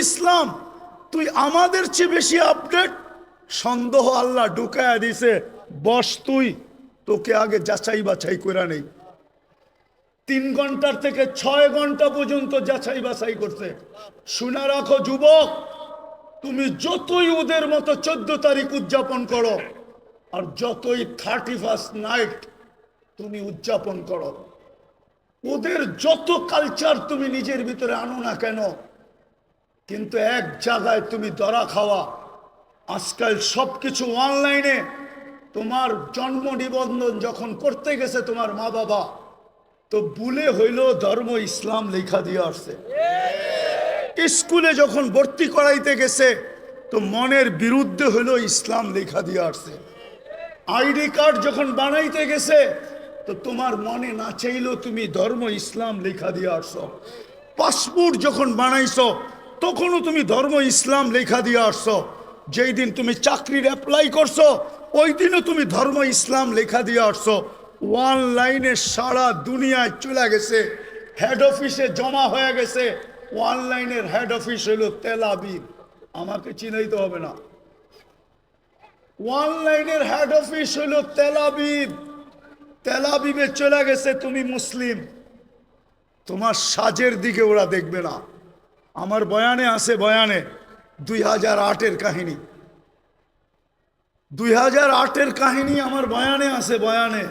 ইসলাম, তুই আমাদের চেয়ে বেশি আপডেট। সন্দেহ আল্লাহ ঢুকায়া দিছে, বস তুই, তোকে আগে যাচাই বাছাই করে নেই। 3 ঘন্টার থেকে 6 ঘন্টা পর্যন্ত যাচাই বাছাই করছে। শুনে রাখো যুবক, তুমি যতই ওদের মতো 14 তারিখ উদযাপন করো, আর যতই 31st নাইট তুমি উদযাপন করো, ওদের যত কালচার তুমি নিজের ভিতরে আনো না কেন, কিন্তু এক জায়গায় তুমি ধরা খাওয়া। আজকাল সবকিছু অনলাইনে। তোমার জন্ম নিবন্ধন যখন করতে গেছে তোমার মা বাবা, তো ভুলে হইল ধর্ম ইসলাম লেখা দিয়ে আসছে। স্কুলে যখন ভর্তি করাইতে গেছে, তো মনের বিরুদ্ধে হইল ইসলাম লেখা দিয়ে আসছে। আইডি কার্ড যখন বানাইতে গেছে, তো তোমার মনে না চাইলেও তুমি ধর্ম ইসলাম লেখা দিয়ে আসছো। পাসপোর্ট যখন বানাইছো, তখনও তুমি ধর্ম ইসলাম লেখা দিয়ে আসছো। যেই দিন তুমি চাকরির অ্যাপ্লাই করছো, ওই দিনও তুমি ধর্ম ইসলাম লেখা দিয়ে আসছো। অনলাইনে সারা দুনিয়ায় চলে গেছে, হেড অফিসে জমা হয়ে গেছে। অনলাইনের হেড অফিস হলো তেল আবিব, আমাকে চিনাইতে হবে না। অনলাইনের হেড অফিস হলো তেল আবিব। তেল আবিবে চলে গেছে, তুমি মুসলিম, তোমার সাজের দিকে ওরা দেখবে না। আমার বয়ানে আছে, বয়ানে 2008-এর কাহিনী, 2008-এর কাহিনী আমার বয়ানে আছে, বয়ানে।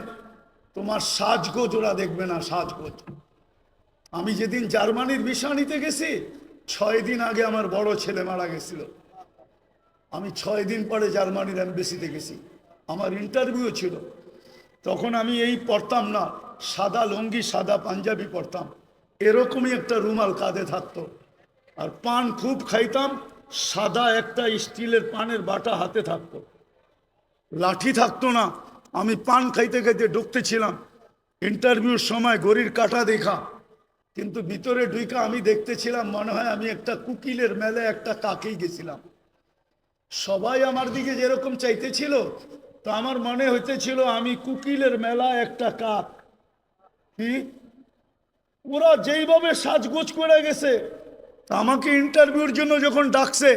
তোমার সাজগোজ ওরা দেখবে না, সাজগোজ। আমি যেদিন জার্মানির ভিসা নিতে গেছি, 6 দিন আগে আমার বড় ছেলে মারা গেছিল। আমি 6 দিন পরে জার্মানির এমবেসিতে গেছি, আমার ইন্টারভিউ ছিল। তখন আমি এই পরতাম না, সাদা লুঙ্গি সাদা পাঞ্জাবি পরতাম, এরকমই একটা রুমাল কাঁধে থাকতো। আর পান খুব খাইতাম, সাদা একটা স্টিলের পানের বাটা হাতে থাকতো, লাঠি থাকতো না। আমি পান খাইতে খাইতে ঢুকতেছিলাম। ইন্টারভিউর সময় ঘড়ির কাঁটা দেখা, কিন্তু ভিতরে ঢুইকা আমি দেখতেছিলাম মনে হয় আমি একটা কুকিলের মেলে একটা কাকেই গেছিলাম। সবাই আমার দিকে যেরকম চাইতেছিল, তো আমার মনে হইতেছিল আমি কুকিলের মেলা একটা কাক। কি ওরা যেইভাবে সাজগোজ করে গেছে, তা আমাকে ইন্টারভিউর জন্য যখন ডাকছে,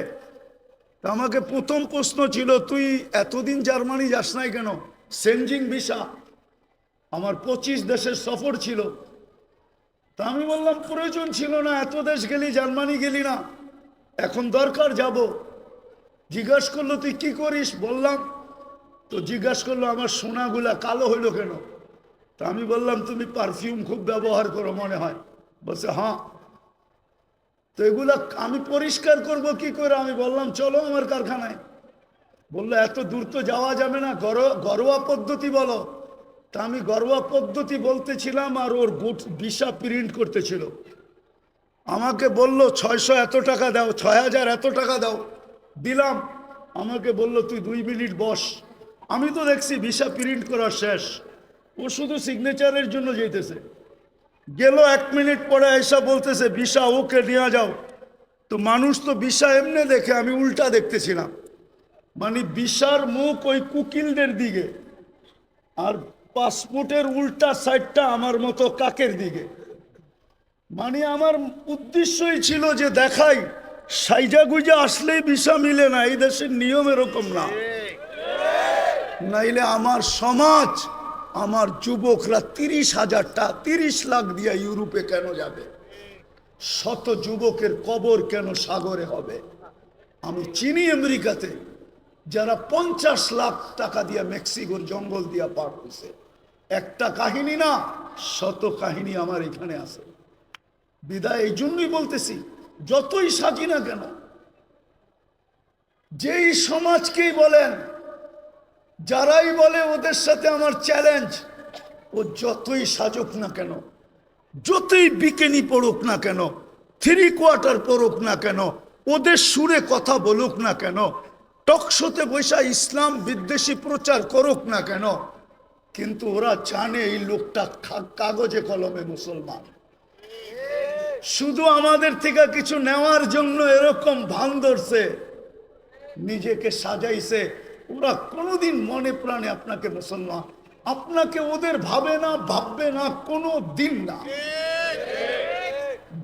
তা আমাকে প্রথম প্রশ্ন ছিল, তুই এতদিন জার্মানি যাস নাই কেন? সেনজিং ভিসা, আমার 25 দেশের সফর ছিল। তা আমি বললাম প্রয়োজন ছিল না, এত দেশ গেলি, জার্মানি গেলি না, এখন দরকার যাব। জিজ্ঞাসা করলো তুই কি করিস, বললাম। তো জিজ্ঞাসা করলো আমার সোনাগুলা কালো হইলো কেন? তা আমি বললাম তুমি পারফিউম খুব ব্যবহার করো মনে হয়। বলছে হ্যাঁ। তো এগুলা আমি পরিষ্কার করব কি করে? আমি বললাম চলো আমার কারখানায়। বললো এত দূর তো যাওয়া যাবে না, ঘরোয়া পদ্ধতি বলো। তা আমি ঘরোয়া পদ্ধতি বলতেছিলাম, আর ওর ভিসা প্রিন্ট করতেছিল। আমাকে বলল 600 এত টাকা দাও, 6000 এত টাকা দাও। দিলাম। আমাকে বলল তুই 2 মিনিট বস। আমি তো দেখছি ভিসা প্রিন্ট করা শেষ, ও শুধু সিগনেচারের জন্য যেতেছে। গেল 1 মিনিট পরে এসা বলতেছে ভিসা ওকে নিয়ে যাও। তো মানুষ তো ভিসা এমনি দেখে, আমি উল্টা দেখতেছিলাম। মানে ভিসার মুখ ওই কুকিলদের দিকে, আর পাসপোর্টের উল্টা সাইডটা আমার মতো কাকের দিকে। মানে আমার উদ্দেশ্যই ছিল যে দেখাই সাইজা গুইজা আসলেই ভিসা মিলে না, এই দেশের নিয়ম এরকম না। নাইলে আমার সমাজ, আমার যুবকরা 30 লাখ দিয়ে ইউরোপে কেন যাবে? শত যুবকের কবর কেন সাগরে হবে? আমি চিনি আমেরিকাতে যারা 50 লাখ টাকা দিয়ে মেক্সিকোর জঙ্গল দিয়া পার হয়েছে। একটা কাহিনী না, শত কাহিনী আমার এখানে আছে। বিদায় এই জন্যই বলতেছি, যতই সাজি না কেন, যেই সমাজকেই বলেন, যারাই বলে ওদের সাথে আমার চ্যালেঞ্জ, ও যতই সাজুক না কেন, যতই বিকেনি পড়ুক না কেন, 3/4 পড়ুক না কেন, ওদের সুরে কথা বলুক না কেন, টকশোতে বৈশা ইসলাম বিদ্বেষী প্রচার করুক না কেন, কিন্তু ওরা জানে এই লোকটা কাগজে কলমে মুসলমান। শুধু আমাদের থেকে কিছু নেওয়ার জন্য এরকম ভান ধরছে, নিজেকে সাজাইছে। ওরা কোনোদিন মনে প্রাণে আপনাকে মুসলমান, আপনাকে ওদের ভাবে না, ভাববে না, কোনো দিন না।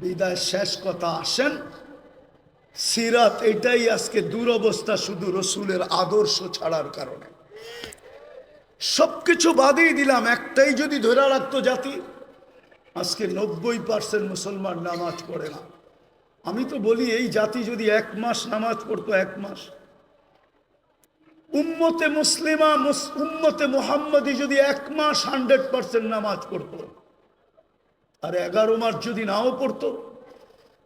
বিদায় শেষ কথা, আসেন সিরাত এটাই আজকে দুরবস্থা, শুধু রসুলের আদর্শ ছাড়ার কারণে। সবকিছু বাদই দিলাম, একটাই যদি ধরে রাখতো জাতি, আজকে 90% মুসলমান নামাজ পড়ে না। আমি তো বলি এই জাতি যদি 1 মাস নামাজ পড়তো, 1 মাস, উম্মতে মুসলিমা উম্মতে মুহাম্মদী যদি 1 মাস 100% নামাজ পড়তো, আর 11 মাস যদি নাও পড়তো,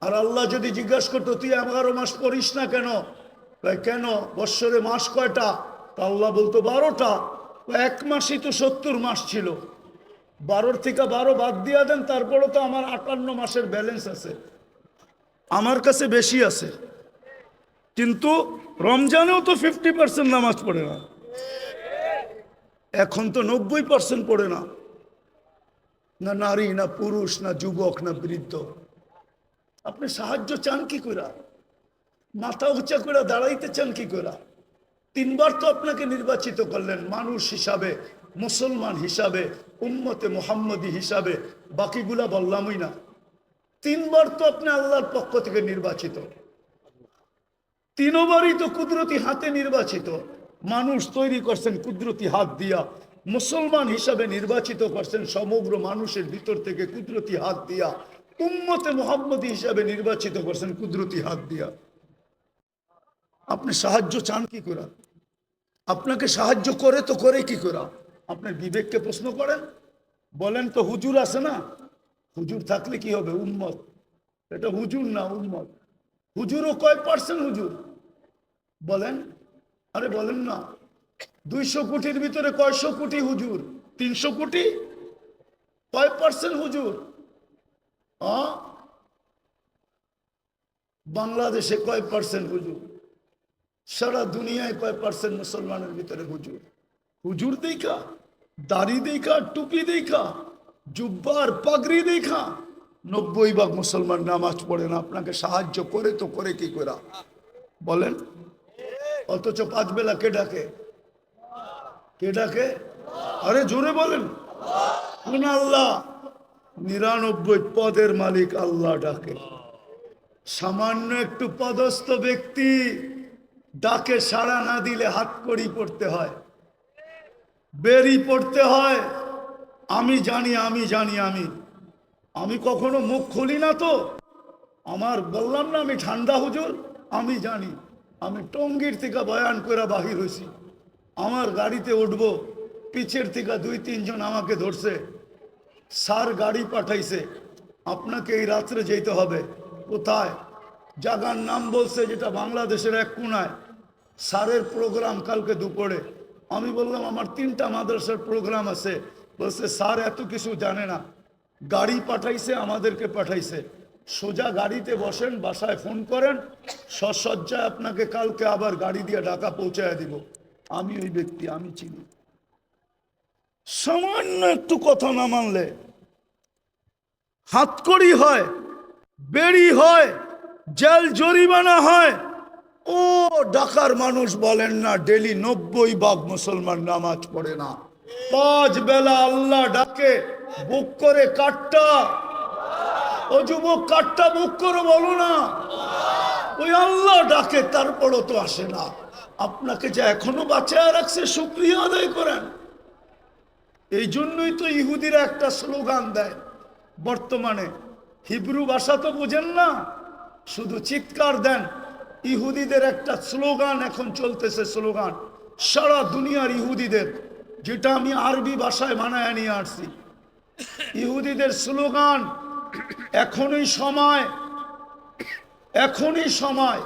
আর আল্লাহ যদি জিজ্ঞাসা করতো তুই 11 মাস পড়িস না কেন, কেন বৎসরে মাস কয়টা, তা আল্লাহ বলতো 12টা। 1 মাসই তো 70 মাস ছিল, 12 থেকে 12 বাদ দিয়া দেন, তারপরে তো আমার 58 মাসের ব্যালেন্স আছে, আমার কাছে বেশি আছে। কিন্তু রমজানেও তো 50% নামাজ পড়ে না, এখন তো 90% পড়ে না, না নারী, না পুরুষ, না যুবক, না বৃদ্ধ। আপনি সাহায্য চান কি করে? মাথা উঁচা করে দাঁড়াইতে চান কি করে? 3 বার তো আপনাকে নির্বাচিত করলেন মানুষ হিসাবে, মুসলমান হিসাবে, উম্মতে মুহাম্মদী হিসাবে, বাকিগুলা বললামই না। 3 বার তো আপনি আল্লাহর পক্ষ থেকে নির্বাচিত, 3 বারই তো কুদরতি হাতে নির্বাচিত। মানুষ তৈরি করছেন কুদরতি হাত দিয়া, মুসলমান হিসাবে নির্বাচিত করছেন সমগ্র মানুষের ভিতর থেকে কুদরতি হাত দিয়া, উম্মতে মুহাম্মদী হিসাবে নির্বাচিত করছেন কুদরতি হাত দিয়া। আপনি সাহায্য চান কি করে? আপনাকে সাহায্য করে তো করে কি করে? আপনার বিবেককে প্রশ্ন করেন, বলেন তো হুজুর আছে না, হুজুর থাকলে কি হবে? উম্মত, এটা হুজুর না উম্মত। হুজুরও কয় পার্সেন্ট হুজুর বলেন? আরে বলেন না, 200 কোটির ভিতরে কয়শো কোটি হুজুর? 300 কোটি? কয় পার্সেন্ট হুজুর? বাংলাদেশে কয় পার্সেন্ট হুজুর? সারা দুনিয়ায় কয় পার্সেন্ট মুসলমানের ভিতরে হুজুর? হুজুর দেখা, দাড়ি দেখা, টুপি দেখা, জুব্বার পাগড়ি দেখা 90% মুসলমান নামাজ পড়ে না। আপনাকে সাহায্য করে তো করে কি করে বলেন? অথচ 5 বেলা কে ডাকে? কে ডাকে? আরে জোরে বলেন। কোন আল্লাহ? 99 পদের মালিক আল্লাহ ডাকে। সামান্য একটু পদস্থ ব্যক্তি ডাকে সাড়া না দিলে হাত কড়ি পড়তে হয়, বেরি পড়তে হয়। আমি জানি, আমি জানি, আমি কখনো মুখ খুলি না তো। আমার বললাম না আমি ঠান্ডা হুজুর, আমি জানি। আমি টঙ্গীর থেকে বয়ান করে বাহির হয়েছি, আমার গাড়িতে উঠবো, পিছের থেকে 2-3 জন আমাকে ধরছে, স্যার গাড়ি পাঠাইছে, আপনাকে এই রাত্রে যেতে হবে। কোথায়? জায়গার নাম বলছে, যেটা বাংলাদেশের এক কোনায়। স্যারের প্রোগ্রাম কালকে দুপুরে। আমি বললাম আমার 3টা মাদ্রাসার প্রোগ্রাম আছে। বলছে স্যার এত কিছু জানে না, গাড়ি পাঠাইছে, আমাদেরকে পাঠাইছে, সোজা গাড়িতে বসেন, বাসায় ফোন করেন, সসজ্জায় আপনাকে কালকে আবার গাড়ি দিয়ে ঢাকা পৌঁছায় দিব। আমি ওই ব্যক্তি, আমি চিনি। সামান্য একটু কথা না মানলে হাতকড়ি হয়, বেড়ি হয়, জেল জরিমানা হয়। ও ঢাকার মানুষ বলেন না ডেলি 90% মুসলমান নামাজ পড়ে না। 5 বেলা আল্লাহ ডাকে, বুক করে কাটটা। ও যুবক, কাটটা বুক করে বলো না, ওই আল্লাহ ডাকে, তারপরও তো আসে না। আপনাকে যে এখনো বাঁচায় রাখছে, শুকরিয়া আদায় করেন। এই জন্যই তো ইহুদিরা একটা স্লোগান দেয় বর্তমানে। হিব্রু ভাষা তো বুঝেন না, শুধু চিৎকার দেন। ইহুদিদের একটা স্লোগান এখন চলতেছে, স্লোগান সারা দুনিয়ার ইহুদিদের, যেটা আমি আরবি ভাষায় বানায় নিয়ে আসছি। ইহুদিদের স্লোগান, এখনই সময়, এখনই সময়,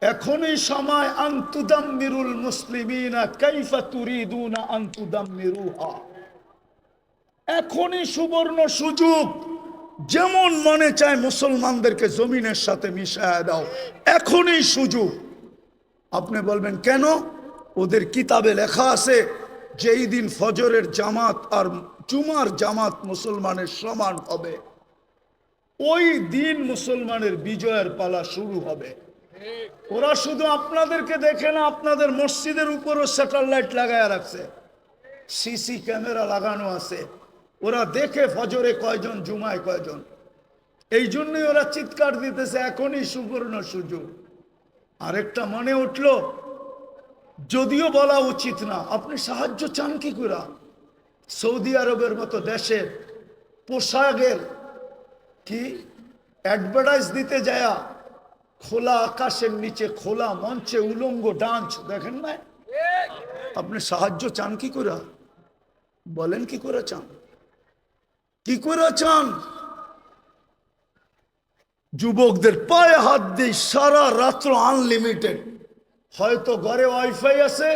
এখনই সময়, আনতুদাম্মিরুল মুসলিমিনা কাইফা তুরিদুনা আনতুদাম্মিরুহা। এখনই সুবর্ণ সুযোগ, যেমন মনে চায় মুসলমানদেরকে জমিনের সাথে মিশায় দাও, এখনই সুযোগ। আপনি বলবেন কেন? ওদের কিতাবে লেখা আছে যেই দিন ফজরের জামাত আর জুমার জামাত মুসলমানের সমান হবে, ওই দিন মুসলমানের বিজয়ের পালা শুরু হবে। ওরা শুধু আপনাদেরকে দেখে না, আপনাদের মসজিদের উপরও স্যাটেলাইট লাগায় রাখছে, সিসি ক্যামেরা লাগানো আছে। ওরা দেখে ফজরে কয়জন, জুমায় কয়জন। এই জন্যই ওরা চিৎকার দিতেছে এখনই সুবর্ণ সুযোগ। আরেকটা মনে উঠলো, যদিও বলা উচিত না, আপনি সাহায্য চান কি করে? সৌদি আরবের মতো দেশে পোশাকের কি অ্যাডভার্টাইজ দিতে যায়, খোলা আকাশের নিচে খোলা মঞ্চে উলঙ্গ ডান্স দেখেন না? আপনি সাহায্য চান কি করে? বলেন কি করে চান? কি করে চান? যুবকদের পায়ে হাত দিয়ে সারা রাত্র আনলিমিটেড, হয়তো ঘরে ওয়াইফাই আছে,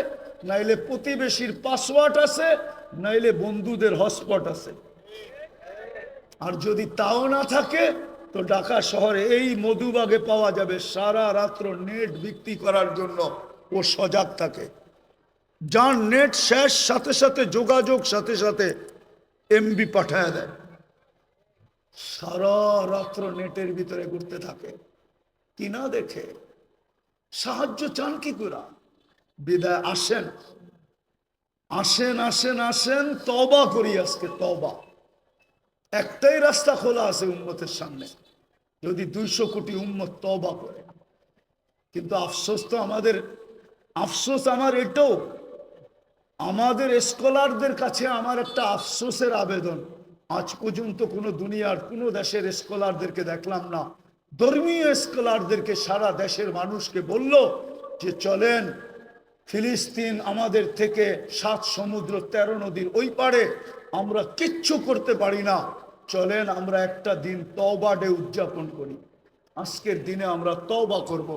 নাইলে প্রতিবেশীর পাসওয়ার্ড আছে, নাইলে বন্ধুদের হটস্পট আছে। আর যদি তাও না থাকে তো ঢাকা শহরে এই মধুবাগে পাওয়া যাবে, সারা রাত্র নেট বিক্রি করার জন্য ও সজাগ থাকে। যার নেট শেষ সাথে সাথে যোগাযোগ সাথে সাথে এমবি পাঠায় দেয়, সারা রাত্র নেটের ভিতরে ঘুরতে থাকে। কি না দেখে? সাহায্য চান কি করে? বিদায় আসেন, আসেন আসেন আসেন, তওবা করি আজকে, তওবা। একটাই রাস্তা খোলা আছে উম্মতের সামনে, যদি 200 কোটি উম্মত তওবা করে। কিন্তু আফসোস তো আমাদের, আফসোস আমার এটাও, আমাদের স্কলারদের কাছে আমার একটা আফসোসের আবেদন, আজ পর্যন্ত কোনো দুনিয়ার কোনো দেশের স্কলারদেরকে দেখলাম না, ধর্মীয় স্কলারদেরকে সারা দেশের মানুষকে বলল যে চলেন ফিলিস্তিন আমাদের থেকে 7 সমুদ্র 13 নদীর ওই পারে, আমরা কিচ্ছু করতে পারি না, চলেন আমরা একটা দিন তওবা ডে উদযাপন করি, আজকের দিনে আমরা তওবা করব।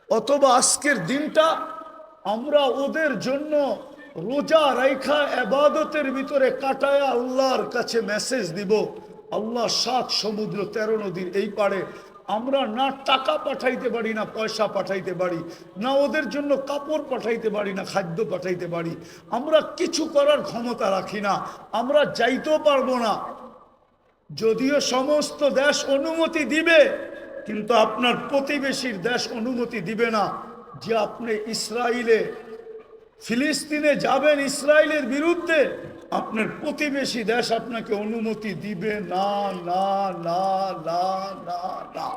অথবা আজকের দিনটা আমরা ওদের জন্য রোজা রাইখা ইবাদতের ভিতরে কাটায় আল্লাহর কাছে মেসেজ দিব, আল্লাহ 7 সমুদ্র 13 নদীর এই পারে আমরা না টাকা পাঠাইতে পারি, না পয়সা পাঠাইতে পারি, না ওদের জন্য কাপড় পাঠাইতে পারি, না খাদ্য পাঠাইতে পারি, আমরা কিছু করার ক্ষমতা রাখি না, আমরা যাইতেও পারবো না। যদিও সমস্ত দেশ অনুমতি দিবে, কিন্তু আপনার প্রতিবেশীর দেশ অনুমতি দিবে না যে আপনি ইসরায়েলে ফিলিস্তিনে যাবেন ইসরায়েলের বিরুদ্ধে, আপনার প্রতিবেশী দেশ আপনাকে অনুমতি দিবে না, না না না না না।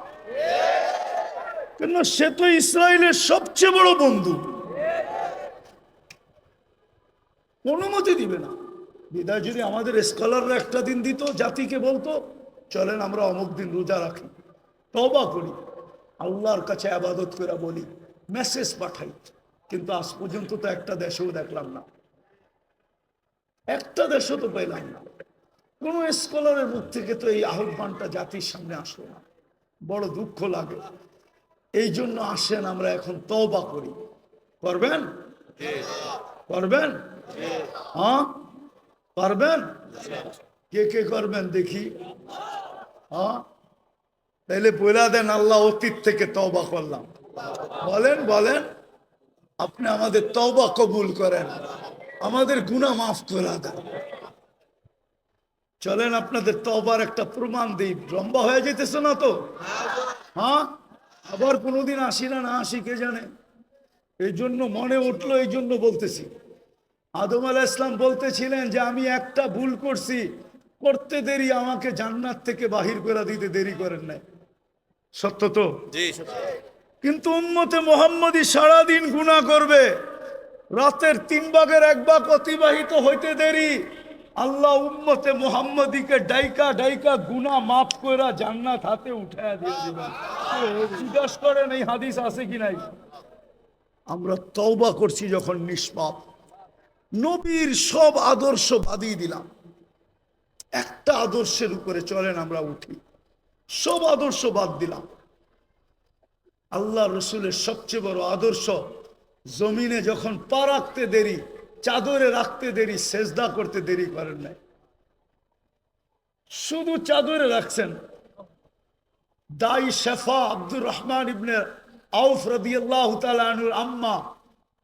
কেন? সে তো ইসরায়েলের সবচেয়ে বড় বন্ধু, অনুমতি দিবে না। বিদায় যদি আমাদের স্কলাররা একটা দিন দিত, জাতিকে বলতো চলেন আমরা অমুক দিন রোজা রাখি, তওবা করি, আল্লাহর কাছে ইবাদত করে বলি, মেসেজ পাঠাই, কিন্তু আজ পর্যন্ত তো একটা দেশেও দেখলাম না, একটা দেশও তো পেলাম না। কোন স্কলারের মুখ থেকে তো এই আহ্বানটা জাতির সামনে আসলো না, বড় দুঃখ লাগে। এই জন্য আসেন আমরা এখন তওবা করি। করবেন? করবেন? হ্যাঁ পারবেন? কে কে করবেন দেখি? হ্যাঁ তাইলে বলে দেন, আল্লাহ অতীত থেকে তওবা করলাম। বলেন বলেন, আপনি আমাদের তওবা কবুল করেন, আমাদের গুনাহ মাফ করে দেন। চলেন আপনাদের তওবার একটা প্রমাণ দিই। লম্বা হয়ে যেতেছে না তো? হ্যাঁ আবার কোনোদিন আসি না, না আসি কে জানে। এই জন্য মনে উঠলো, এই জন্য বলতেছি। আদম আলাইহিস সালাম বলতেছিলেন যে আমি একটা ভুল করছি, করতে দেরি আমাকে জান্নাত থেকে বাহির করে দিতে দেরি করেন নাই। সত্য তো? কিন্তু উম্মতে মুহাম্মদী সারাদিন গুনাহ করবে, রাতের 3 ভাগের 1 ভাগ অতিবাহিত হইতে দেরি, আল্লাহ উম্মতে মুহাম্মদীকে ডাইকা ডাইকা গুনাহ মাফ কইরা জান্নাত হাতে উঠায়া দিয়ে দিবেন। জিজ্ঞাসা করেন এই হাদিস আছে কি নাই? আমরা তওবা করছি যখন নিষ্পাপ, নবীর সব আদর্শ বাদিয়ে দিলাম, একটা আদর্শের উপরে চলেন আমরা উঠি, সব আদর্শ বাদ দিলাম। আল্লাহ রসুলের সবচেয়ে বড় আদর্শ, জমিনে যখন পা রাখতে দেরি, চাদরে রাখতে দেরি, সেজদা করতে দেরি করেন নাই, শুধু চাদরে রাখছেন। দাই শেফা আব্দুর রহমান ইবনে আউফ রাদিয়াল্লাহু তাআলা আনহুর আম্মা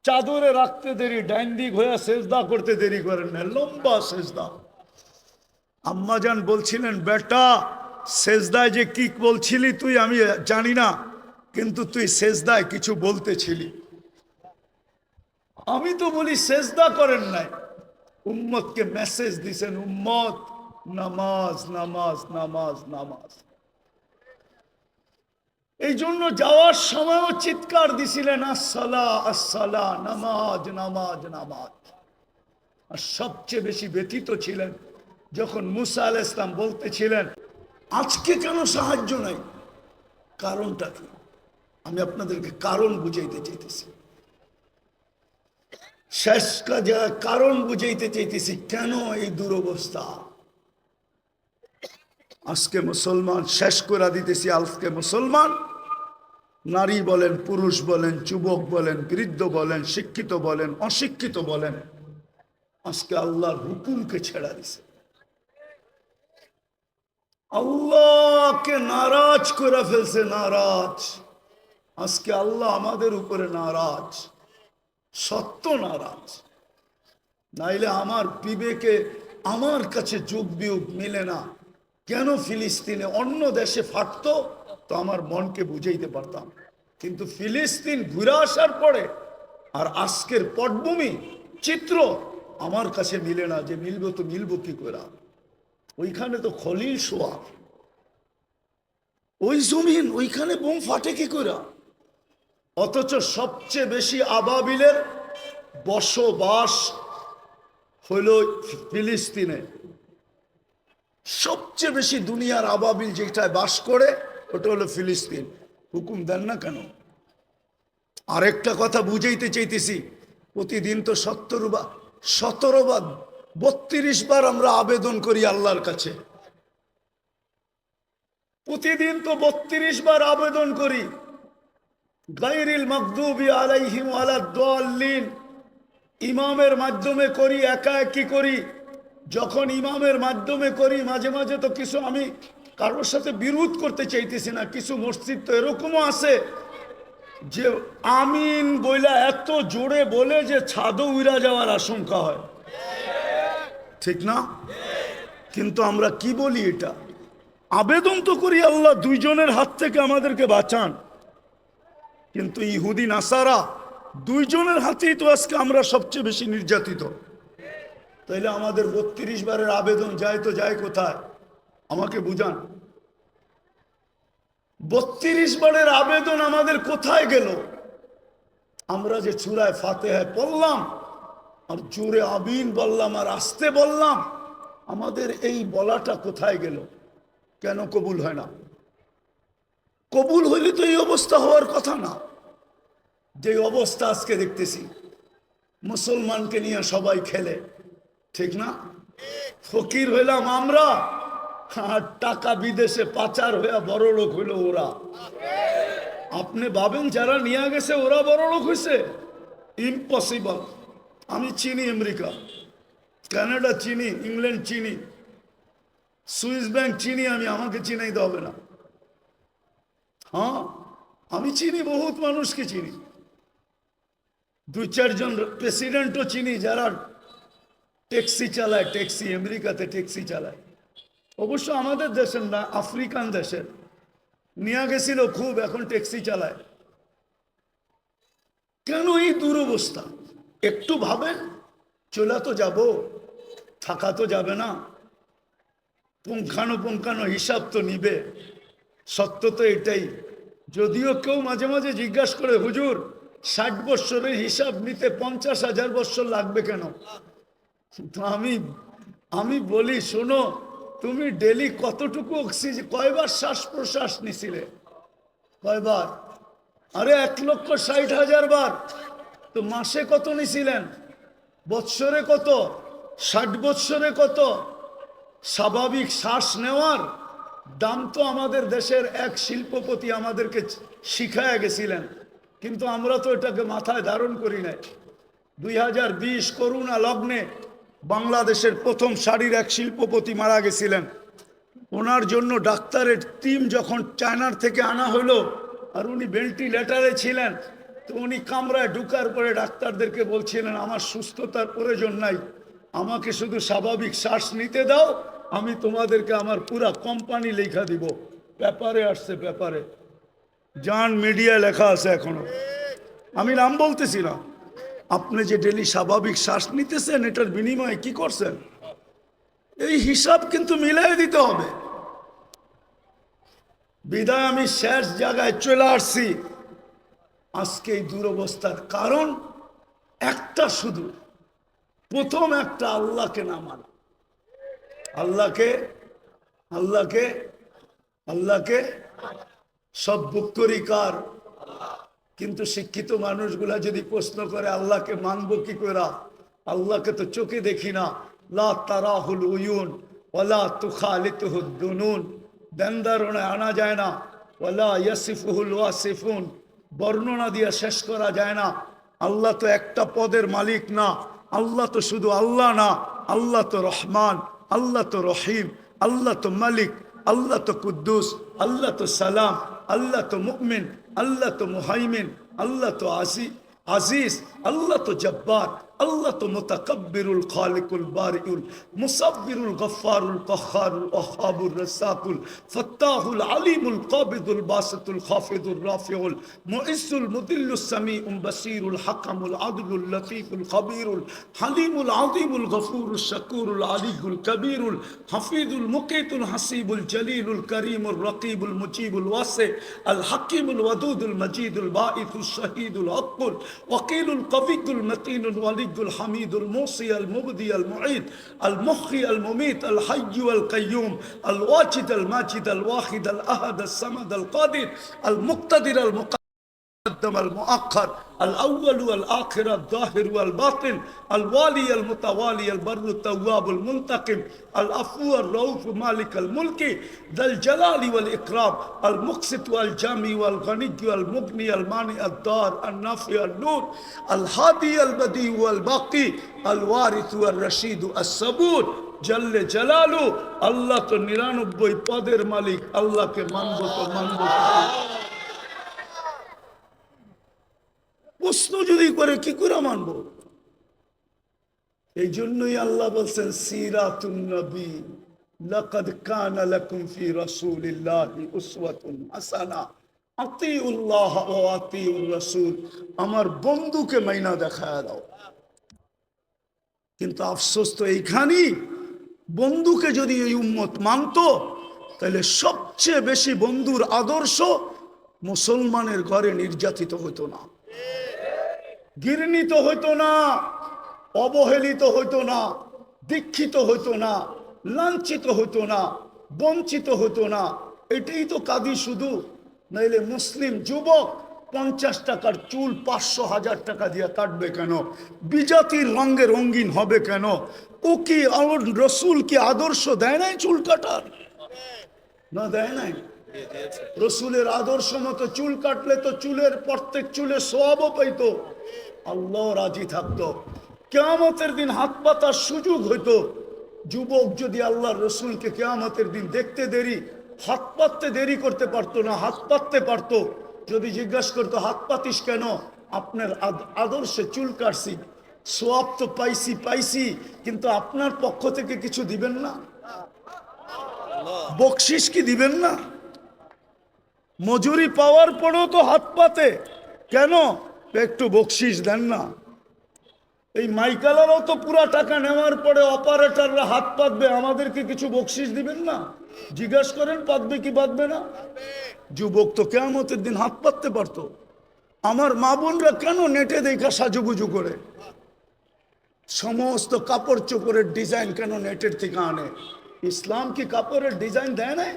চাদরে রাখতে দেরি, ডাইন দিক হয়ে সেজদা করতে দেরি করেন না, লম্বা সেজদা। আম্মা জান বলছিলেন, বেটা সেজদায় যে কি বলছিলি তুই আমি জানি না, কিন্তু তুই সেজদায় কিছু বলতেছিলি। আমি তো বলি সেজদা করেন নাই। উম্মতকে মেসেজ দিছেন, উম্মত নামাজ নামাজ নামাজ নামাজ। এই জন্য যাওয়ার সময়ও চিৎকার দিছিলেন, আসসালা আসসালা, নামাজ নামাজ নামাজ। আর সবচেয়ে বেশি ব্যথিত ছিলেন যখন মুসা আলাইহিস সালাম বলতেছিলেন, আজকে কেন সাহায্য নাই? কারণটা কি? আমি আপনাদেরকে কারণ বুঝাইতে চাইতেছি, শেষ কাজে কারণ বুঝাইতে চাইতেছি কেন এই দুরবস্থা। আজকে মুসলমান শেষ করে দিতেছি। আজকে মুসলমান, নারী বলেন, পুরুষ বলেন, যুবক বলেন, বৃদ্ধ বলেন, শিক্ষিত বলেন, অশিক্ষিত বলেন, আজকে আল্লাহর হুকুমকে ছেড়া দিছে, আল্লাহকে নারাজ করে ফেলছে। নারাজ, আজকে আল্লাহ আমাদের উপরে নারাজ, সত্য নারাজ। নাইলে আমার বিবেকে, আমার কাছে যুগ বিয়োগ মিলে না। কেন ফিলিস্তিনে অন্য দেশে ফাটতো তো আমার মনকে বুঝাইতে পারতাম, কিন্তু ফিলিস্তিন ঘুরে আসার পরে আর আজকের পটভূমি চিত্র আমার কাছে মিলে না। যে মিলবো তো মিলবো কি করে? ওইখানে তো খলিল শোয়া, ওই জমিন, ওইখানে বোম ফাটে কি করে? অথচ সবচেয়ে বেশি আবাবিলের বসবাস হইল ফিলিস্তিনে। সবচেয়ে বেশি দুনিয়ার আবাবিল যেটায় বাস করে ওটা হলো ফিলিস্তিন। হুকুম দেন না কেন? আরেকটা কথা বুঝাইতে চাইতেছি, প্রতিদিন তো 17 বার 32 বার আমরা আবেদন করি আল্লাহর কাছে। প্রতিদিন তো 32 বার আবেদন করি, গায়রিল মাগদুবি আলাইহিম ওয়ালাদ-দাল্লিন। ইমামের মাধ্যমে করি, একা একই করি। যখন ইমামের মাধ্যমে করি, মাঝে মাঝে তো কিছু, আমি কারোর সাথে বিরোধ করতে চাইতেছি না, কিছু মসজিদ তো এরকমও আছে যে আমিন বইলা এত জোরে বলে যে ছাদও উড়া যাওয়ার আশঙ্কা হয়, ঠিক না? কিন্তু আমরা কি বলি? এটা আবেদন তো করি, আল্লাহ দুইজনের হাত থেকে আমাদেরকে বাঁচান। কিন্তু ইহুদি নাসারা দুইজনের হাতেই তো আজকে আমরা সবচেয়ে বেশি নির্যাতিত। তাইলে আমাদের 32 বারের আবেদন যায় তো যায় কোথায়? আমাকে বুঝান। 32 বারের আবেদন আমাদের কোথায় গেল? আমরা যে সূরায়ে ফাতিহা পড়লাম আর জোরে আমিন বললাম আর আস্তে বললাম, আমাদের এই বলাটা কোথায় গেল? কেন কবুল হয় না? কবুল হইলে তো এই অবস্থা হওয়ার কথা না। যে অবস্থা আজকে দেখতেছি, মুসলমানকে নিয়ে সবাই খেলে, ঠিক না? ফকির হইলাম আমরা, আর টাকা বিদেশে পাচার হইয়া বড় লোক হইল ওরা। আপনি ভাবেন যারা নিয়ে গেছে ওরা বড় লোক হয়েছে? ইম্পসিবল। আমি চিনি আমেরিকা, কানাডা চিনি, ইংল্যান্ড চিনি, সুইস ব্যাংক চিনি, আমি, আমাকে চিনাইতে হবে না। হ্যাঁ, আমি চিনি, বহুত মানুষকে চিনি, 2-4 জন প্রেসিডেন্টও চিনি যারা ট্যাক্সি চালায়, ট্যাক্সি, আমেরিকাতে ট্যাক্সি চালায়। অবশ্য আমাদের দেশের না, আফ্রিকান দেশের। নিয়ে গেছিল খুব, এখন ট্যাক্সি চালায়। কেন এই দুরবস্থা? একটু ভাবেন, চলে তো যাব, থাকা তো যাবে না, পুঙ্খানো হিসাব তো নিবে। সত্য তো এটাই। যদিও কেউ মাঝে মাঝে জিজ্ঞাসা করে, হুজুর 60 বৎসরের হিসাব নিতে 50,000 বৎসর লাগবে কেন? তো আমি বলি, শোনো, তুমি ডেলি কতটুকু অক্সিজেন, কয়বার শ্বাস প্রশ্বাস নিছিলে? কয়বার? আরে 1,60,000 বার। তো মাসে কত নিছিলেন? বৎসরে কত? 60 বৎসরে কত? স্বাভাবিক শ্বাস নেওয়ার দাম তো আমাদের দেশের এক শিল্পপতি আমাদেরকে শিখায় গেছিলেন, কিন্তু আমরা তো এটাকে মাথায় ধারণ করি নাই। 2020 করোনা লগ্নে বাংলাদেশের প্রথম সারির এক শিল্পপতি মারা গেছিলেন। ওনার জন্য ডাক্তারের টিম যখন চায়নার থেকে আনা হলো, আর উনি ভেন্টিলেটারে ছিলেন, তো উনি কামরায় ঢুকার পরে ডাক্তারদেরকে বলছিলেন, আমার সুস্থতার প্রয়োজন নাই, আমাকে শুধু স্বাভাবিক শ্বাস নিতে দাও, আমি তোমাদেরকে আমার পুরা কোম্পানি লেখা দিব। পেপারে আসছে, পেপারে, জান মিডিয়া লেখা আছে এখনো। আমি নাম বলতেছি না। আপনি যে ডেলি স্বাভাবিক শ্বাস নিতেছেন, এটার বিনিময়ে কি করছেন? এই হিসাব কিন্তু মিলাই দিতে হবে। বিদায় আমি শেষ জায়গায় চলে আসছি। আজকে এই দুরবস্থার কারণ একটা শুধু, প্রথম একটা, আল্লাহকে না মানা। আল্লাহকে আল্লাহকে আল্লাহকে সব বুক করি কার? কিন্তু শিক্ষিত মানুষগুলা যদি প্রশ্ন করে আল্লাহকে মানবো কি করে, আল্লাহকে তো চোখে দেখি না, লা তারাহুল উয়ুন ওয়ালা তুখালিতুহুদ দুনুন, দেনদারণে আনা যায় না, ওয়ালা ইয়াসিফুহুল ওয়াসিফুন, বর্ণনা দিয়ে শেষ করা যায় না। আল্লাহ তো একটা পদের মালিক না, আল্লাহ তো শুধু আল্লাহ না, আল্লাহ তো রহমান, আল্লাহ তো রহিম, আল্লাহ তো মালিক, আল্লাহ তো কুদ্দুস, আল্লাহ তো সালাম, আল্লাহ তো মুমিন, আল্লাহ তো মুহাইমিন, আল্লাহ তো আজিজ, আল্লাহ তো জব্বার, আল্লাহ তো মুতাকাব্বিরুল খালিকুল বারিউল মুসাব্বিরুল গফফারুল কহ্হারুল ওয়াহ্হাবুর রাসাকুল ফাত্তাহুল আলিমুল কাবিদুল বাসিতুল খাফিদুর রাফিউল মুইজ্জুল মুদিল্লুস সামিউল বাসিরুল হাকামুল আদলুল লতীফুল খবীরুল হালিমুল আযীমুল গফুরুশ শাকুরুল আলিয়ুল কবীরুল হাফিজুল মুকিতুল হাসিবুল জলিলুল করিমুর রকিবুল মুজিবুল ওয়াসি আল হাকিমুল ওয়াদুদুল মজিদুল বাঈসুশ শহীদুল হকুল ওয়াকিলুল কবিয়ুল মতিনুল ওয়ালিয়ুল হামিদুল মুসি আল মুবদি আল মুঈদ আল মুখি আল মুমিত আল হায়্যু আল কাইয়্যুম আল ওয়াজিদ আল মাজিদ আল ওয়াহিদ আল আহাদ আল সামাদ আল কাদির আল মুক্তাদির আল المقدم المؤخر الأول والآخر الظاهر والباطن الوالي المتوالي البر التواب المنتقم العفو الرؤوف مالك الملك ذا الجلال والإكرام المقسط والجامع والغني والمغني المانع الدار النافع النور الهادي البديع والباقي الوارث والرشيد الصبور জল্লে জালালু। আল্লাহ তো 99 পদের মালিক, আল্লাহকে মানব তো মানব। প্রশ্ন যদি করে কি করে মানব? এই জন্যই আল্লাহ বলছেন সিরাতুন নবী লাকাদ কানা লাকুম ফি রাসূলিল্লাহি উসওয়াতুন হাসানা আতিউল্লাহ ওয়া আতিউর রাসূল। আমার বন্ধুকে মাইনা দেখায় দাও। কিন্তু আফসোস তো এইখানেই, বন্ধুকে যদি এই উম্মত মানতো তাহলে সবচেয়ে বেশি বন্ধুর আদর্শ মুসলমানের ঘরে নির্যাতিত হতো না, ঘৃণিত হইতো না, অবহেলিত হইতো না, দীক্ষিত হইতো না, লাঞ্ছিত হইতো না, বঞ্চিত হইতো না। এটাই তো কাঁদি শুধু। নাইলে মুসলিম যুবক 50 টাকার চুল 500,000 টাকা দিয়ে কাটবে কেন? বিজাতির রঙে রঙিন হবে কেন? ও কি রসুল কি আদর্শ দেয় নাই চুল কাটার? না, দেয় নাই। রসুলের আদর্শ মতো চুল কাটলে তো চুলের প্রত্যেক চুলে সওয়াবও পাইতো, আল্লাহ রাজি থাকতো। কিয়ামতের দিন হাত পাতার সুযোগ হইতো। যুবক যদি আল্লাহর রসুলকে কিয়ামতের দিন দেখতে দেরি, হাত পাততে দেরি করতে পারতো না, হাত পাততে পারতো। যদি জিজ্ঞাসা করতো হাত পাতিস কেন? আপনার আদর্শে চুল কাটছি, সওয়াব তো পাইছি, কিন্তু আপনার পক্ষ থেকে কিছু দিবেন না? বকশিস কি দিবেন না? মজুরি পাওয়ার পরেও তো হাত পাতে কেন? একটু বকশিস দেন না। এই মাইকালারও তো পুরা টাকা নেওয়ার পরে অপারেটররা হাত পাতবে, আমাদেরকে কিছু বকশিস দিবেন না? জিজ্ঞাসা করেন পাতবে কি পাতবে না? যুবক তো কিয়ামতের দিন হাত পাততে পারতো। আমার মা বোনরা কেন নেটে দেখা সাজুগুজু করে? সমস্ত কাপড় চোপড়ের ডিজাইন কেন নেটের থেকে আনে? ইসলাম কি কাপড়ের ডিজাইন দেয় না?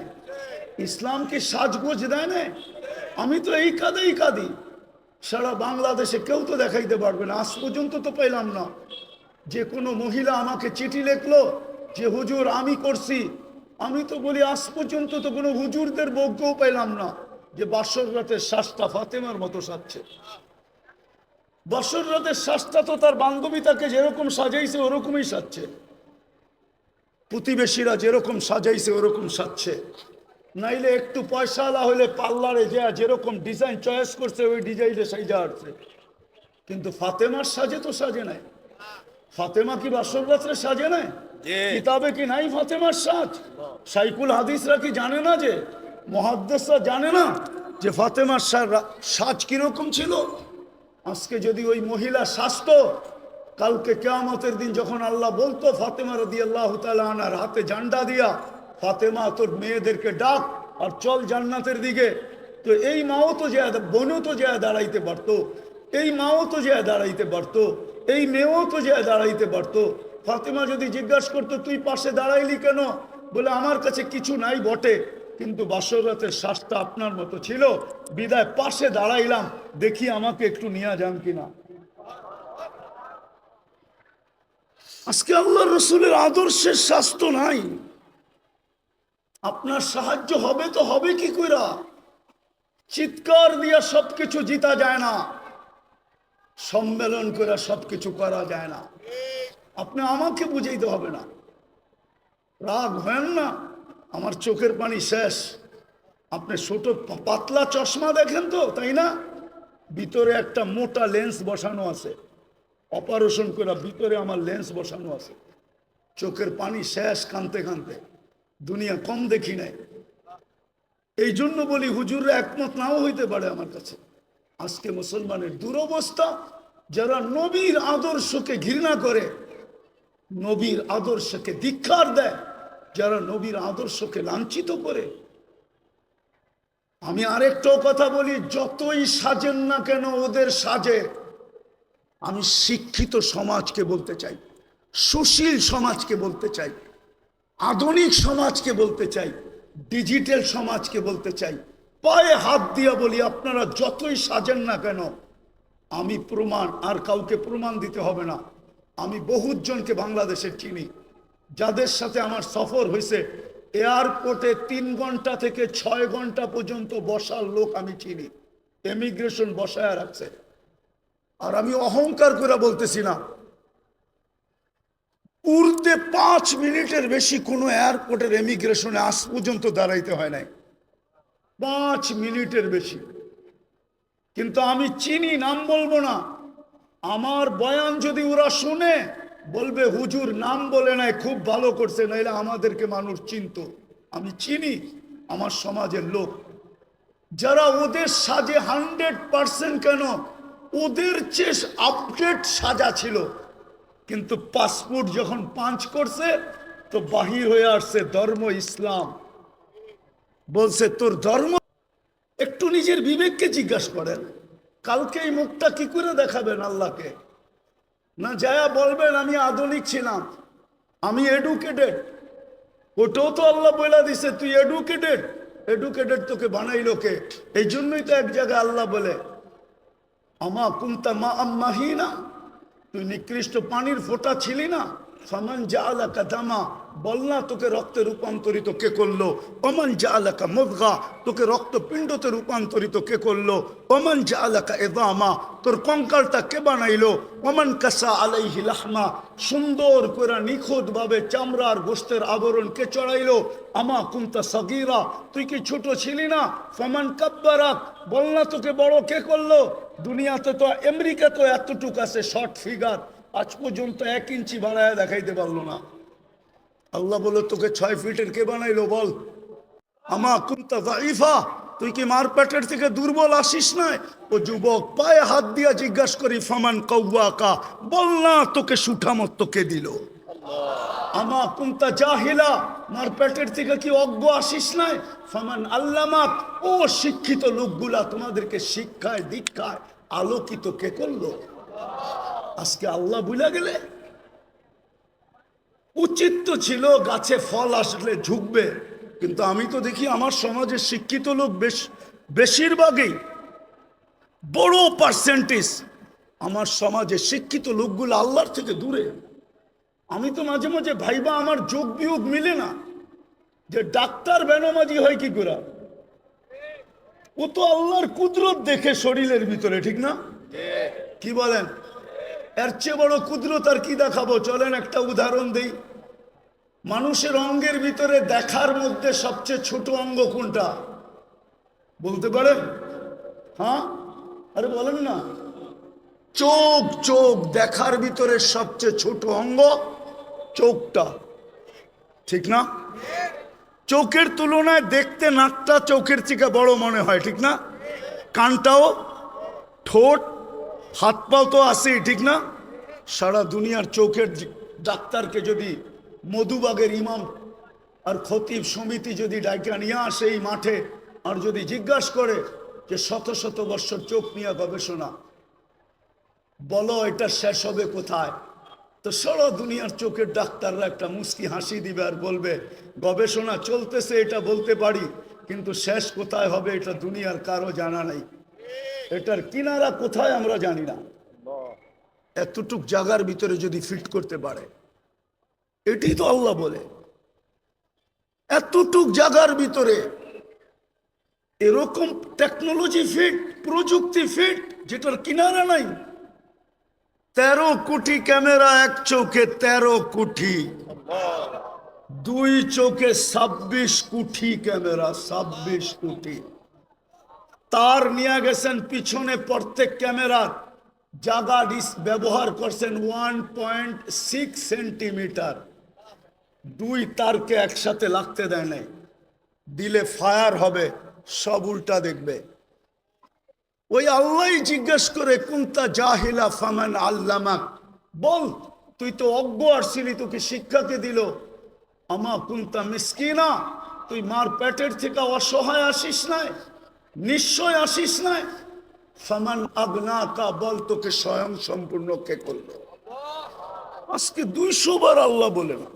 ইসলাম কি সাজগোজ দেয় না? আমি তো এই কাঁদি। সারা বাংলাদেশে কেউ তো দেখাইতে পারবে না, আজ পর্যন্ত তো পাইলাম না যে কোনো মহিলা আমাকে চিঠি লিখলো যে হুজুর আমি করছি। আমি তো বলি আজ পর্যন্ত তো কোনো হুজুরদের বউকেও পাইলাম না যে বাসর রাতের শ্বাসটা ফাতেমার মতো সাজছে। বাসর রাতের শ্বাসটা তো তার বান্ধবী তাকে যেরকম সাজাইছে ওরকমই সাজছে, প্রতিবেশীরা যেরকম সাজাইছে ওরকম সাজছে। নাইলে একটু পয়সাওয়ালা হলে পার্লারে যেরকম ডিজাইন চয়েস করছে ওই ডিজাইনে সাজা আসছে। কিন্তু ফাতেমার সাজে তো সাজে নাই। ফাতেমা কি বাসর রাত্রে সাজে নাই? কিতাবে কি নাই ফাতেমার সাজ? শাইখুল হাদিসরা কি জানে না, যে মুহাদ্দিসরা জানে না যে ফাতেমার সাজ কিরকম ছিল? আজকে যদি ওই মহিলা সাজতো, কালকে কিয়ামতের দিন যখন আল্লাহ বলতো ফাতেমা রাদিয়াল্লাহু তাআলা আনহার হাতে ঝান্ডা দিয়া, ফাতেমা তোর মেয়েদেরকে ডাক, আর চল জান্নাতের দিকে। তো এই মাও তো যে বোনও তো যে দাঁড়াইতে পারতো, এই মাও তো যে দাঁড়াইতে পারতো, এই মেয়েও তো যে দাঁড়াইতে পারতো। ফাতেমা যদি জিজ্ঞাসা করতো তুই পাশে দাঁড়াইলি কেন, বলে আমার কাছে কিছু নাই বটে, কিন্তু বাসর রাতের শ্বাসটা আপনার মতো ছিল, বিদায় পাশে দাঁড়াইলাম, দেখি আমাকে একটু নিয়ে যান কিনা। আজকে আল্লাহ রসুলের আদর্শের স্বাস্থ্য নাই। আপনার সাহায্য হবে তো হবে কি কইরা? চিৎকার দিয়া সবকিছু জিতা যায় না, সম্মেলন করে সবকিছু করা যায় না। আপনি আমাকে বুঝাইতে হবে না, রাগ হেন না। আমার চোখের পানি শেষ। আপনি ছোট পাতলা চশমা দেখেন তো, তাই না? ভিতরে একটা মোটা লেন্স বসানো আছে, অপারেশন করে ভিতরে আমার লেন্স বসানো আছে। চোখের পানি শেষ কানতে কানতে। দুনিয়া কম দেখি নাই। এই জন্য বলি হুজুররা একমত নাও হইতে পারে আমার কাছে। আজকে মুসলমানের দুরবস্থা, যারা নবীর আদর্শকে ঘৃণা করে, নবীর আদর্শকে ধিক্কার দেয়, যারা নবীর আদর্শকে লাঞ্ছিত করে। আমি আরেকটাও কথা বলি, যতই সাজেন না কেন ওদের সাজে। আমি শিক্ষিত সমাজকে বলতে চাই, সুশীল সমাজকে বলতে চাই, আধুনিক সমাজকে বলতে চাই, ডিজিটাল সমাজকে বলতে চাই, পায়ে হাত দিয়া বলি, আপনারা যতই সাজেন না কেন, আমি প্রমাণ, আর কাউকে প্রমাণ দিতে হবে না। আমি বহুত জনকে বাংলাদেশের চিনি, যাদের সাথে আমার সফর হয়েছে। এয়ারপোর্টে 3 ঘন্টা থেকে 6 ঘন্টা পর্যন্ত বসার লোক আমি চিনি, ইমিগ্রেশন বসায় রাখছে। আর আমি অহংকার করে বলতেছি না, উর্দে 5 মিনিটের বেশি কোনো এয়ারপোর্টের ইমিগ্রেশনে আজ পর্যন্ত দাঁড়াইতে হয় নাই, 5 মিনিটের বেশি। কিন্তু আমি চিনি, নাম বলবো না। আমার বয়ান যদি ওরা শুনে, বলবে হুজুর নাম বলে নাই, খুব ভালো করছে, নাইলে আমাদেরকে মানুষ চিনতো। আমি চিনি আমার সমাজের লোক, যারা ওদের সাজে 100% কেন, ওদের চেয়ে আপডেট সাজা ছিল। কিন্তু পাসপোর্ট যখন পাঞ্চ করছে, তো বাহির হয়ে আসছে ধর্ম ইসলাম। বলছে তোর ধর্ম। একটু নিজের বিবেককে জিজ্ঞাসা করেন, কালকে এই মুখটা কি করে দেখাবেন আল্লাহকে? না যায়া বলবেন আমি আধুনিক ছিলাম, আমি এডুকেটেড। ওটাও তো আল্লাহ বলে দিছে তুই এডুকেটেড। এডুকেটেড তোকে বানাইলো কে? এই জন্যই তো এক জায়গায় আল্লাহ বলে আমা কুনতা মা আম্মাহিনা, তুই নিকৃষ্ট পানির ফোঁটা ছিলি না। ফামান জাআলাকা দামা, বল না তোকে রক্তে রূপান্তরিত কে করলো? ওমান জাআলাকা মুদগা, তোকে রক্তপিণ্ডতে রূপান্তরিত কে করলো? ওমান জাআলাকা ইযামা, তোর কঙ্কালটা কে বানাইলো? ওমান কাসা আলাইহি লাহমা, সুন্দর করে নিখুঁতভাবে চামড়ার গোশতের আবরণ কে চড়াইলো? আমা কুনতা সাগীরা, তুই কি ছোট ছিলি না? ফামান কাব্বারাক, বল না তোকে বড় কে করলো? দুনিয়াতে তো আমেরিকা তো এতটুক আছে শর্ট ফিগার, আজ পর্যন্ত 1 ইঞ্চি বাড়ায় দেখাইতে পারলো না। আল্লাহ বলে তোকে 6 ফিটের কে বানাইলো বল? আমা কুনতা যায়ীফা, তুই কি মার পেটের থেকে দুর্বল আসিস না? ও যুবক, পায়ে হাত দিয়া জিজ্ঞাসা করি, ফামান কাওয়াকা, বল না তোকে সুঠামত কে দিল? আমা কুনতা জাহিলা, মার পেটের থেকে কি অজ্ঞ আসিস নাই? ফামান আল্লামাক, ও শিক্ষিত লোকগুলা তোমাদেরকে শিক্ষায় দীক্ষায় আলোকিত কে করলো? আজকে আল্লাহ ভুলে গেলে? উচিত তো ছিল গাছে ফল আসলে ঝুঁকবে, কিন্তু আমি তো দেখি আমার সমাজে শিক্ষিত লোক বেশিরভাগই, বড় পার্সেন্টেজ আমার সমাজে শিক্ষিত লোকগুলো আল্লাহর থেকে দূরে। আমি তো মাঝে মাঝে ভাইবা আমার যোগ বিয়োগ মিলে না, যে ডাক্তার বেনামাজি হয় কি করে? ও তো আল্লাহর কুদরত দেখে শরীরের ভিতরে, ঠিক না? কি বলেন? এর চেয়ে বড় কুদরত আর কি দেখাবো? চলেন একটা উদাহরণ দেই। মানুষের অঙ্গের ভিতরে দেখার মধ্যে সবচেয়ে ছোট অঙ্গ কোনটা বলতে পারেন? হ্যাঁ, আরে বলেন না। চোখ। চোখ দেখার ভিতরে সবচেয়ে ছোট অঙ্গ চোখটা, ঠিক না? চোখের তুলনায় দেখতে নাকটা চোখের থেকে বড় মনে হয়, ঠিক না? কানটাও, ঠোঁট, হাত পাও তো আছেই, ঠিক না? সারা দুনিয়ার চোখের ডাক্তারকে যদি মধুবাগের ইমাম আর খতিব সমিতি যদি ডাইকা নিয়ে আসে এই মাঠে, আর যদি জিজ্ঞাসা করে যে শত শত বৎসর চোখ নিয়ে গবেষণা, বলো এটা শেষ হবে কোথায়? তো সারা দুনিয়ার চোখের ডাক্তাররা একটা মুস্কি হাসি দিবে আর বলবে গবেষণা চলতেছে, এটা বলতে পারি, কিন্তু শেষ কোথায় হবে এটা দুনিয়ার কারো জানা নাই। এটার কিনারা কোথায় আমরা জানি না। এতটুক জায়গার ভিতরে যদি ফিট করতে পারে, এটি তো আল্লাহ বলে, এতটুক জায়গার ভিতরে এরকম টেকনোলজি ফিট, প্রযুক্তি ফিট, যেটার কিনারা নাই। 13 কোটি ক্যামেরা এক চোখে, 13 কোটি, দুই চোখে 26 কোটি ক্যামেরা, 26 কোটি। তার নিয়ে গেছেন পিছনে, প্রত্যেক ক্যামেরার জায়গা ব্যবহার করছেন 1.6 সেন্টিমিটার। দুই তারকে একসাথে লাগতে দেয় নাই, দিলে ফায়ার হবে, সব উল্টা দেখবে। ওই আল্লাহ জিজ্ঞেস করে কুনতা জাহিলা ফামান আল্লামাক, বল তুই তো অজ্ঞ আসছিলি, তোকে শিক্ষাকে দিল। আমা কুনতা মিসকিনা, তুই মার পেটের থেকে অসহায় আসিস নাই, নিশ্চয় আসিস নাই। ফামান আগনাকা, বল তোকে স্বয়ং সম্পূর্ণ কে করলো? আজকে 200 বার আল্লাহ বলে না।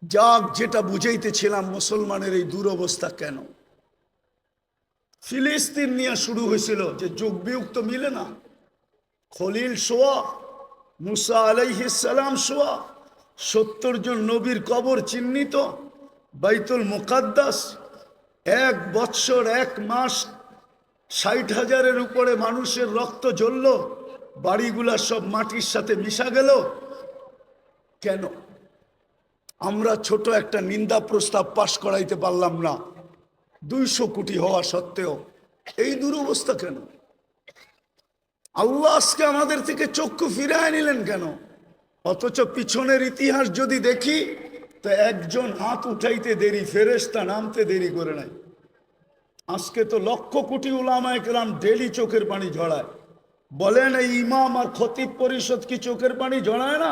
যাক, যেটা বুঝাইতেছিলাম, মুসলমানের এই দুরবস্থা কেন? ফিলিস্তিন নিয়ে শুরু হয়েছিল যে যুগ বিয়োগ তো মিলে না। খলিল সোয়া, মুসা আলাইহিস সালাম সোয়া, 70 জন নবীর কবর চিহ্নিত, বাইতুল মুকাদ্দাস 1 বৎসর 1 মাস 60,000-এর উপরে মানুষের রক্ত ঝরল, বাড়িগুলা সব মাটির সাথে মিশা গেল। কেন? আমরা ছোট একটা নিন্দা প্রস্তাব পাশ করাইতে পারলাম না, 200 কোটি হওয়া সত্ত্বেও। এই দুরবস্থা কেন? আল্লাহ আজকে আমাদের থেকে চক্ষু ফিরায় নিলেন কেন? অথচ পিছনের ইতিহাস যদি দেখি, তো একজন হাত উঠাইতে দেরি, ফেরেশতা নামতে দেরি করে নাই। আজকে তো লক্ষ কোটি উলামায়ে কেরাম ডেলি চোখের পানি ঝরায়। বলেন এই ইমাম আর খতিব পরিষদ কি চোখের পানি ঝরায় না?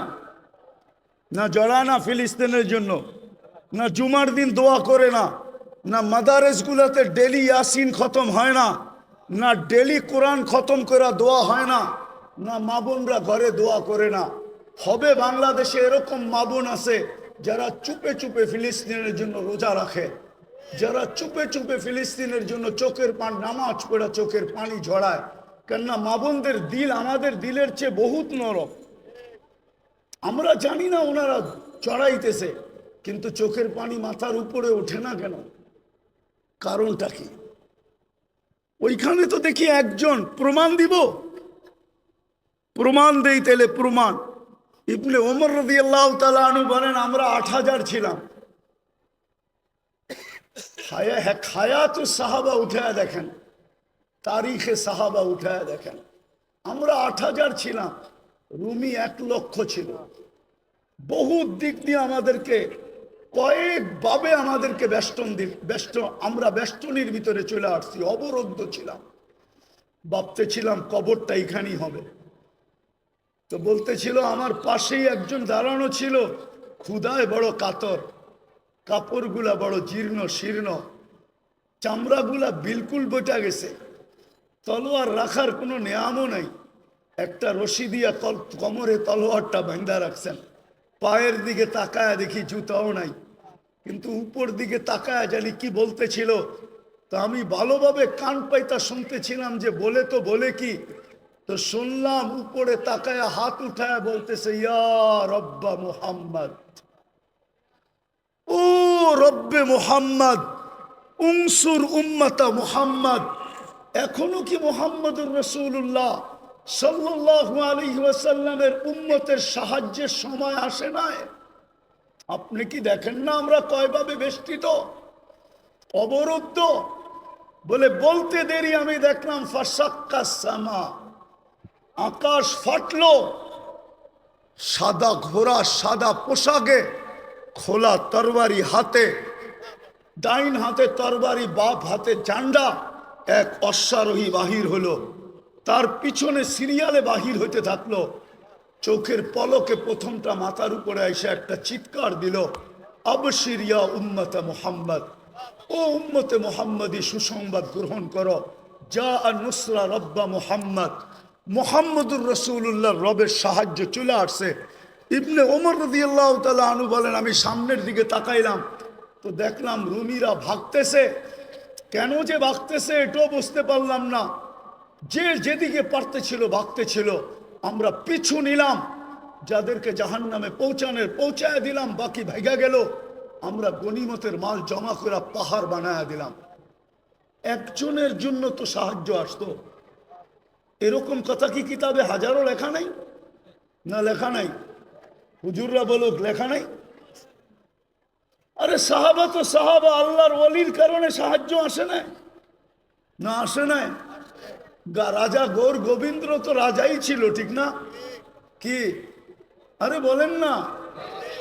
না জড়ায় না ফিলিস্তিনের জন্য? না জুমার দিন দোয়া করে না? না মাদারেসগুলোতে ডেলি ইয়াসিন খতম হয় না? না ডেলি কোরআন খতম করা দোয়া হয় না? না মা বোনরা ঘরে দোয়া করে না? হবে বাংলাদেশে এরকম মা বোন আছে যারা চুপে চুপে ফিলিস্তিনের জন্য রোজা রাখে, যারা চুপে চুপে ফিলিস্তিনের জন্য চোখের পানি, নামাজ পড়া চোখের পানি ঝরায়। কেননা মা বোনদের দিল আমাদের দিলের চেয়ে বহুত নরম। আমরা জানি না ওনারা চড়াইতেছে, কিন্তু চোখের পানি মাথার উপরে ওঠে না কেন? কারণটা কি? ওইখানে তো দেখি একজন, প্রমাণ দিব, প্রমাণ দেই তেলে প্রমাণ। ইবনে ওমর রাদিয়াল্লাহু তাআলা আনহু বলেন, আমরা 8000 ছিলাম। হায়াতু সাহাবা উঠায় দেখেন, তারিখে সাহাবা উঠায় দেখেন, আমরা 8000 ছিলাম, রুমি 1 লক্ষ ছিল। বহুত দিক দিয়ে আমাদেরকে কয়েকভাবে আমাদেরকে আমরা বেষ্টনীর ভিতরে চলে আসছি, অবরুদ্ধ ছিলাম। ভাবতেছিলাম কবরটা এখানেই হবে। তো বলতেছিল, আমার পাশেই একজন দাঁড়ানো ছিল, ক্ষুধায় বড় কাতর, কাপড়গুলা বড় জীর্ণ শীর্ণ, চামড়াগুলা বিলকুল বইটা গেছে, তলোয়ার রাখার কোনো নেয়ামও নাই। একটা রশি দিয়া কোমরে তলোয়ারটা বাঁধা রাখছেন। পায়ের দিকে তাকায় দেখি জুতাও নাই, কিন্তু উপর দিকে তাকায় জানি কি বলতেছিল। তো আমি ভালোভাবে কান পাইতা শুনতেছিলাম যে বলে তো বলে কি। তো শুনলাম উপরে তাকায় হাত উঠায় বলতেছে, ইয়া রব্বা মুহাম্মদ, ও রব্বে মুহাম্মদ, উনসুর উম্মতা মুহাম্মদ। এখনো কি মুহাম্মদুর রাসূলুল্লাহ সাল্লাল্লাহু আলাইহি ওয়াসাল্লামের উম্মতের সাহায্যের সময় আসে নাই? আপনি কি দেখেন না আমরা কয়ভাবে বেষ্টিত, অবরুদ্ধ? বলে বলতে দেরি আমি দেখলাম ফাসাক্কাস সামা, আকাশ ফাটলো। সাদা ঘোড়া, সাদা পোশাকে, খোলা তরবারি হাতে, ডাইন হাতে তরবারি, বাপ হাতে ঝান্ডা। এক অশ্বারোহী বাহির হলো, তার পিছনে সিরিয়ালে বাহির হইতে থাকলো। চোখের পলকে প্রথমটা মাথার উপরে এসে একটা চিৎকার দিল, আবশির ইয়া উম্মতে মুহাম্মদ, ও উম্মতে মুহাম্মদী সুসংবাদ গ্রহণ করো, যা নুসরা রব্বা মুহাম্মদ, মুহাম্মদুর রাসূলুল্লাহ রবের সাহায্য চলে আসছে। ইবনে ওমর রাদিয়াল্লাহু তাআলা আনহু বলেন, আমি সামনের দিকে তাকাইলাম তো দেখলাম রুমিরা ভাগতেছে। কেন যে ভাগতেছে এটাও বুঝতে পারলাম না। যে যেদিকে পারতেছিল ভাগতেছিল, আমরা পিছু নিলাম, যাদেরকে জাহান্নামে পৌঁছায় দিলাম, বাকি ভাইগা গেল। আমরা গনিমতের মাল জমা করে পাহাড় বানায় দিলাম। একজনের জন্য তো সাহায্য আসতো। এরকম কথা কি কিতাবে হাজারো লেখা নাই? না লেখা নাই? হুজুররা বলুক লেখা নাই। আরে সাহাবা তো সাহাবা, আল্লাহর ওয়ালির কারণে সাহায্য আসে না? না আসে নাই? রাজা গৌর গোবিন্দ তো রাজাই ছিল, ঠিক না? কি আরে বলেন না,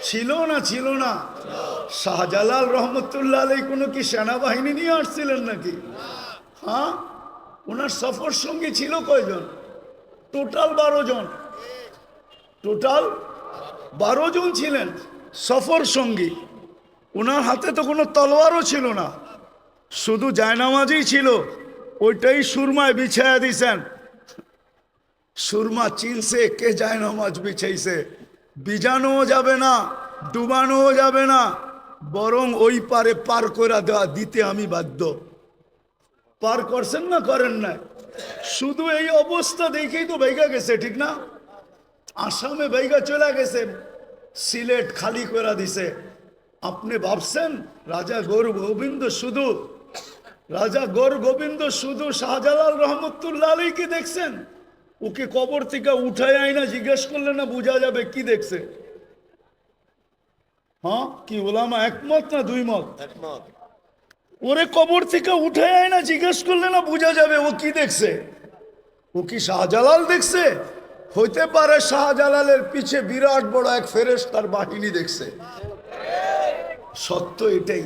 ছিল না? ছিল না? শাহজালাল রহমতুল্লাহ আলাই কোনো কি সেনাবাহিনী নিয়ে আসছিলেন নাকি? হ্যাঁ, ওনার সফর সঙ্গী ছিল কয়জন? টোটাল 12 জন। টোটাল 12 জন ছিলেন সফর সঙ্গী। ওনার হাতে তো কোনো তলোয়ারও ছিল না, শুধু জায়নামাজই ছিল। ওইটাই সুরমায় বিছায়া দিছেন। সুরমা চিনছে কে জায়নামাজ বিছাইছে। বিজানোও যাবে না, ডুবানোও যাবে না, বরং ওই পারে পার করে দেওয়া দিতে আমি বাধ্য। পার করছেন না করেন না? শুধু এই অবস্থা দেখেই তো বাইগা গেছে, ঠিক না? আসামে বাইগা চলে গেছে, সিলেট খালি করে দিছে। আপনি ভাবছেন রাজা গৌর গোবিন্দ শুধু শাহজালাল রহমতুল্লাহ আলাইকে দেখছেন? ওকে কবর থেকে উঠায় আইনা জিজ্ঞেস করলে না বোঝা যাবে কি দেখছে? হ্যাঁ, কি ওলামা একমত না দুই মত? ওরে কবর থেকে উঠায় আইনা জিজ্ঞেস করলে না বোঝা যাবে ও কি দেখছে? ও কি শাহজালাল দেখছে? হইতে পারে শাহজালালের পিছে বিরাট বড় এক ফেরেশতার বাহিনী দেখছে। সত্য এটাই।